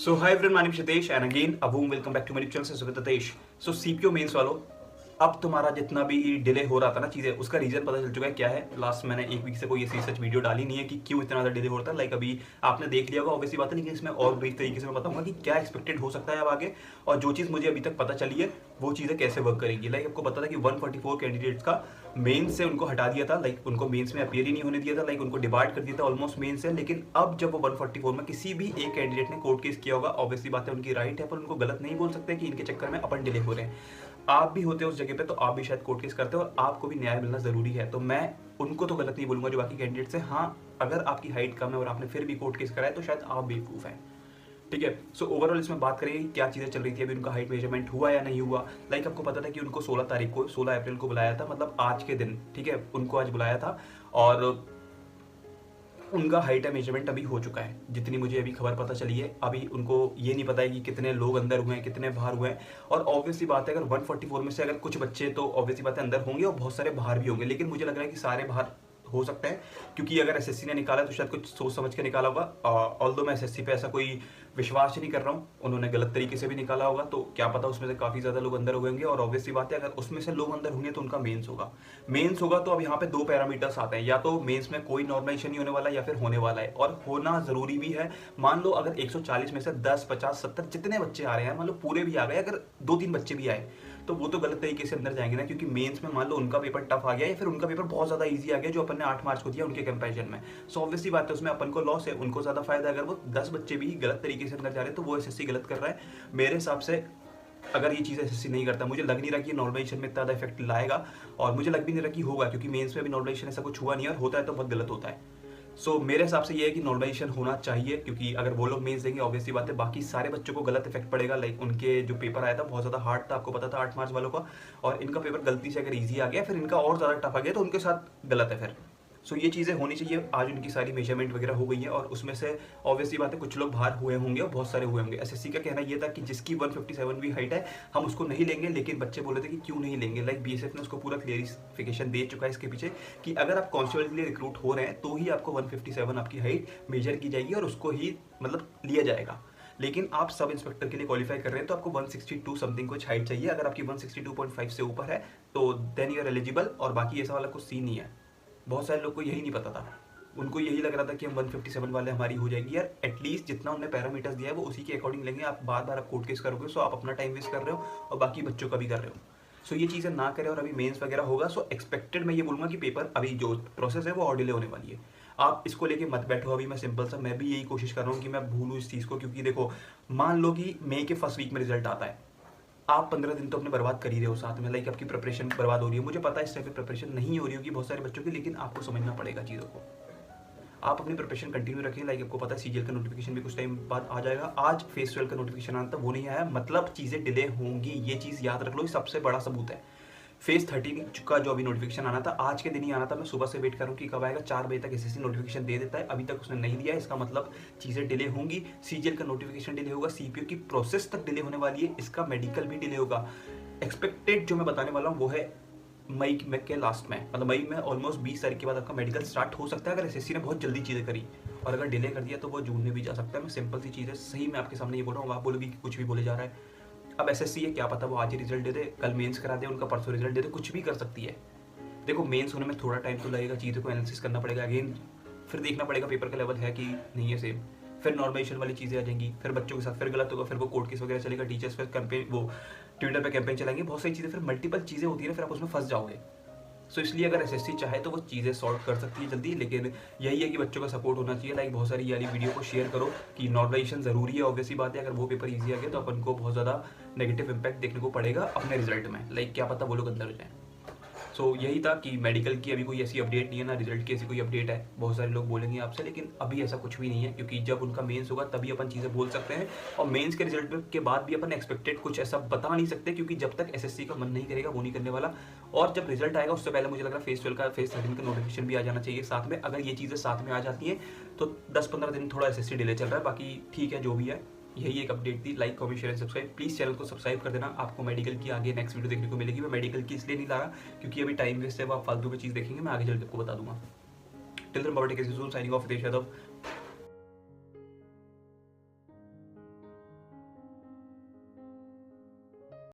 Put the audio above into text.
So hi everyone, my name is Hitesh and again a warm welcome back to my YouTube channel से Hitesh. So CPO mains वालों, अब तुम्हारा जितना भी delay हो रहा था ना चीज़ें, उसका रीज़न पता चल चुका है क्या है। लास्ट मैंने एक वीक से कोई ऐसी सच वीडियो डाली नहीं है कि क्यों इतना ज़्यादा डिले हो रहा था। लाइक अभी आपने देख लिया होगा ऑब्वियसली बात है, लेकिन इसमें और ब्रीफ तरीके से मैं बताऊंगा कि क्या एक्सपेक्टेड हो सकता है अब आगे, और जो चीज़ मुझे अभी तक पता चली है वो चीज़ें कैसे वर्क करेंगी। लाइक आपको पता था कि 144 कैंडिडेट्स का मेंस से उनको हटा दिया था, लाइक उनको मेंस में अपीयर ही नहीं होने दिया था, लाइक उनको डिबार्ट कर दिया था ऑलमोस्ट मेंस से। लेकिन अब जब वो 144 में किसी भी एक कैंडिडेट ने कोर्ट केस किया होगा, ऑब्वियसली बात है उनकी राइट है, पर उनको गलत नहीं बोल सकते कि इनके चक्कर में अपन डिले हो रहे हैं। आप भी होते हो उस जगह पे तो आप भी शायद कोर्ट केस करते हो और आपको भी न्याय मिलना जरूरी है। तो मैं उनको तो गलत नहीं बोलूंगा जो बाकी कैंडिडेट से। हाँ, अगर आपकी हाइट कम है और आपने फिर भी कोर्ट केस कराया तो शायद आप बेवकूफ हैं। ठीक है, सो ओवरऑल इसमें बात करेंगे क्या चीज़ें चल रही थी, अभी उनका हाइट मेजरमेंट हुआ या नहीं हुआ। लाइक आपको पता था कि उनको 16 तारीख को 16 अप्रैल को बुलाया था, मतलब आज के दिन। ठीक है, उनको आज बुलाया था और उनका हाइट मेजरमेंट अभी हो चुका है, जितनी मुझे अभी खबर पता चली है। अभी उनको ये नहीं पता है कि कितने लोग अंदर हुए हैं, कितने बाहर हुए हैं। और ऑब्वियसली बात है, अगर 144 में से अगर कुछ बच्चे तो ऑब्वियसली बात है अंदर होंगे और बहुत सारे बाहर भी होंगे, लेकिन मुझे लग रहा है कि सारे बाहर हो सकते हैं, क्योंकि अगर एसएससी ने निकाला तो शायद कुछ सोच समझ के निकाला होगा। ऑल्दो मैं एसएससी पे ऐसा कोई विश्वास ही नहीं कर रहा हूँ, उन्होंने गलत तरीके से भी निकाला होगा, तो क्या पता उसमें से काफ़ी ज़्यादा लोग अंदर होंगे। और ऑब्वियसली बात है, अगर उसमें से लोग अंदर होंगे तो उनका मेंस होगा। मेंस होगा तो अब यहाँ पे दो पैरामीटर्स आते हैं, या तो मेंस में कोई नॉर्मलाइजेशन नहीं होने वाला या फिर होने वाला है, और होना जरूरी भी है। मान लो अगर 140 में से 10, 50, 70 जितने बच्चे आ रहे हैं, मान लो पूरे भी आ गए, अगर 2-3 बच्चे भी आए तो वो तो गलत तरीके से अंदर जाएंगे ना, क्योंकि मेंस में मान लो उनका पेपर टफ आ गया या फिर उनका पेपर बहुत ज्यादा इजी आ गया जो अपन ने 8 मार्च को दिया उनके कंपैरिजन में। सो ऑब्वियसली बात है उसमें अपन को लॉस है, उनको ज्यादा फायदा है। अगर वो 10 बच्चे भी गलत तरीके से अंदर जा रहे हैं तो वो एसएससी गलत कर रहा है मेरे हिसाब से। अगर ये चीज़ एसएससी नहीं करता, मुझे लग नहीं रहा कि नॉर्मलाइजेशन में इतना इफेक्ट लाएगा, और मुझे लग भी नहीं रहा कि होगा, क्योंकि मेंस में भी नॉर्मलाइजेशन ऐसा कुछ हुआ नहीं है, और होता है तो बहुत गलत होता है। सो मेरे हिसाब से ये है कि नॉर्मलाइजेशन होना चाहिए, क्योंकि अगर वो लोग मेंस देंगे ऑब्वियसली बात है बाकी सारे बच्चों को गलत इफेक्ट पड़ेगा। लाइक उनके जो पेपर आया था बहुत ज़्यादा हार्ड था, आपको पता था 8 मार्च वालों का, और इनका पेपर गलती से अगर ईजी आ गया फिर इनका और ज़्यादा टफ आ गया तो उनके साथ गलत है फिर। सो ये चीज़ें होनी चाहिए। आज उनकी सारी मेजरमेंट वगैरह हो गई है, और उसमें से ऑब्वियसली बात है कुछ लोग बाहर हुए होंगे और बहुत सारे हुए होंगे। एसएससी का कहना ये था कि जिसकी 157 भी हाइट है हम उसको नहीं लेंगे, लेकिन बच्चे बोले थे कि क्यों नहीं लेंगे। लाइक बीएसएफ ने उसको पूरा क्लियरिफिकेशन दे चुका है इसके पीछे कि अगर आप कांस्टेबल के लिए रिक्रूट हो रहे हैं तो ही आपको 157 आपकी हाइट मेजर की जाएगी और उसको ही मतलब लिया जाएगा। लेकिन आप सब इंस्पेक्टर के लिए क्वालिफाई कर रहे हैं तो आपको 162 समथिंग कुछ हाइट चाहिए। अगर आपकी 162.5 से ऊपर है तो देन यू आर एलिजिबल, और बाकी ऐसा वाला कुछ सीन नहीं है। बहुत सारे लोग को यही नहीं पता था, उनको यही लग रहा था कि हम 157 वाले हमारी हो जाएगी। यार एटलीस्ट जितना उन्होंने पैरामीटर्स दिया है वो उसी के अकॉर्डिंग लेंगे। आप बार बार आप कोर्ट केस करोगे सो आप अपना टाइम वेस्ट कर रहे हो और बाकी बच्चों का भी कर रहे हो। सो ये चीज़ें ना करें, और अभी मेंस वगैरह होगा। सो एक्सपेक्टेड मैं ये बोलूँगा कि पेपर अभी जो प्रोसेस है वो और डिले होने वाली है। आप इसको लेके मत बैठो अभी। मैं सिंपल सा मैं भी यही कोशिश कर रहा हूँ कि मैं भूलूँ इस चीज़ को, क्योंकि देखो मान लो कि मई के फर्स्ट वीक में रिजल्ट आता है, आप 15 दिन तो अपने बर्बाद कर ही रहे हो साथ में। लाइक आपकी प्रिपरेशन बर्बाद हो रही है, मुझे पता है इस टाइप की प्रिपरेशन नहीं हो रही होगी बहुत सारे बच्चों की, लेकिन आपको समझना पड़ेगा चीज़ों को। आप अपनी प्रिपरेशन कंटिन्यू रखें। लाइक आपको पता है सीजीएल का नोटिफिकेशन भी कुछ टाइम बाद आ जाएगा। आज फेस 12 का नोटिफिकेशन आना था, वो नहीं आया, मतलब चीज़ें डिले होंगी, ये चीज़ याद रख लो, सबसे बड़ा सबूत है। फेज 13 का जो अभी नोटिफिकेशन आना था आज के दिन ही आना था। मैं सुबह से वेट कर रहा हूँ कि कब आएगा, 4 बजे तक एसएससी नोटिफिकेशन दे देता है, अभी तक उसने नहीं दिया। इसका मतलब चीज़ें डिले होंगी, सीजीएल का नोटिफिकेशन डिले होगा, सीपीओ की प्रोसेस तक डिले होने वाली है, इसका मेडिकल भी डिले होगा। एक्सपेक्टेड जो मैं बताने वाला हूँ वो है मई में के लास्ट में, मतलब मई में ऑलमोस्ट 20 तारीख के बाद आपका मेडिकल स्टार्ट हो सकता है अगर एसएससी ने बहुत जल्दी चीज़ें करी, और अगर डिले कर दिया तो वो जून में भी जा सकता है। मैं सिंपल सी चीज़ है, सही मैं आपके सामने ये बोल रहा हूँ, आप बोलोगे कि कुछ भी बोले जा रहा है। अब एसएससी है, क्या पता वो आज ही रिजल्ट दे दे, कल मेंस करा दे, उनका परसों रिजल्ट दे दे, कुछ भी कर सकती है। देखो मेंस होने में थोड़ा टाइम तो लगेगा, चीज़ों को एनालिसिस करना पड़ेगा, अगेन फिर देखना पड़ेगा पेपर का लेवल है कि नहीं है सेम, फिर नॉर्मलाइजेशन वाली चीज़ें आ जाएंगी, फिर बच्चों के साथ फिर गलत होगा, फिर वो कोर्ट केस वगैरह चलेगा, टीचर्स फिर कैंपेन, वो ट्विटर पे कैंपेन चलाएंगे, बहुत सारी चीज़ें, फिर मल्टीपल चीज़ें होती है ना, फिर आप उसमें फंस जाओगे। सो इसलिए अगर एसएससी चाहे तो वो चीज़ें सॉल्व कर सकती है जल्दी, लेकिन यही है कि बच्चों का सपोर्ट होना चाहिए। लाइक बहुत सारी वाली वीडियो को शेयर करो कि नॉर्मलाइजेशन ज़रूरी है। ऑब्वियसली बात है अगर वो पेपर ईजी आ गया तो अपन को बहुत ज़्यादा नेगेटिव इंपैक्ट देखने को पड़ेगा अपने रिजल्ट में। लाइक क्या पता वो लोग अंदर हो जाए। सो यही था कि मेडिकल की अभी कोई ऐसी अपडेट नहीं है, ना रिजल्ट की ऐसी कोई अपडेट है। बहुत सारे लोग बोलेंगे आपसे, लेकिन अभी ऐसा कुछ भी नहीं है, क्योंकि जब उनका मेंस होगा तभी अपन चीज़ें बोल सकते हैं, और मेंस के रिजल्ट के बाद भी अपन एक्सपेक्टेड कुछ ऐसा बता नहीं सकते, क्योंकि जब तक एसएससी का मन नहीं करेगा वो नहीं करने वाला। और जब रिजल्ट आएगा उससे पहले मुझे लग रहा है फेज 12 का फेज 13 का नोटिफिकेशन भी आ जाना चाहिए साथ में। अगर ये चीज़ें साथ में आ जाती हैं तो 10-15 दिन थोड़ा एसएससी डिले चल रहा है, बाकी ठीक है जो भी है। यही एक अपडेट थी। Like comment share and subscribe, please channel को सब्सक्राइब कर देना। आपको मेडिकल की आगे नेक्स्ट वीडियो देखने को मिलेगी। मैं मेडिकल की इसलिए नहीं ला रहा क्योंकि अभी टाइम वेस्ट है, वो आप फालतू की चीज़ देखेंगे, मैं आगे चल के आपको बता दूंगा। Till then bye, take care, signing off, Hitesh Yadav.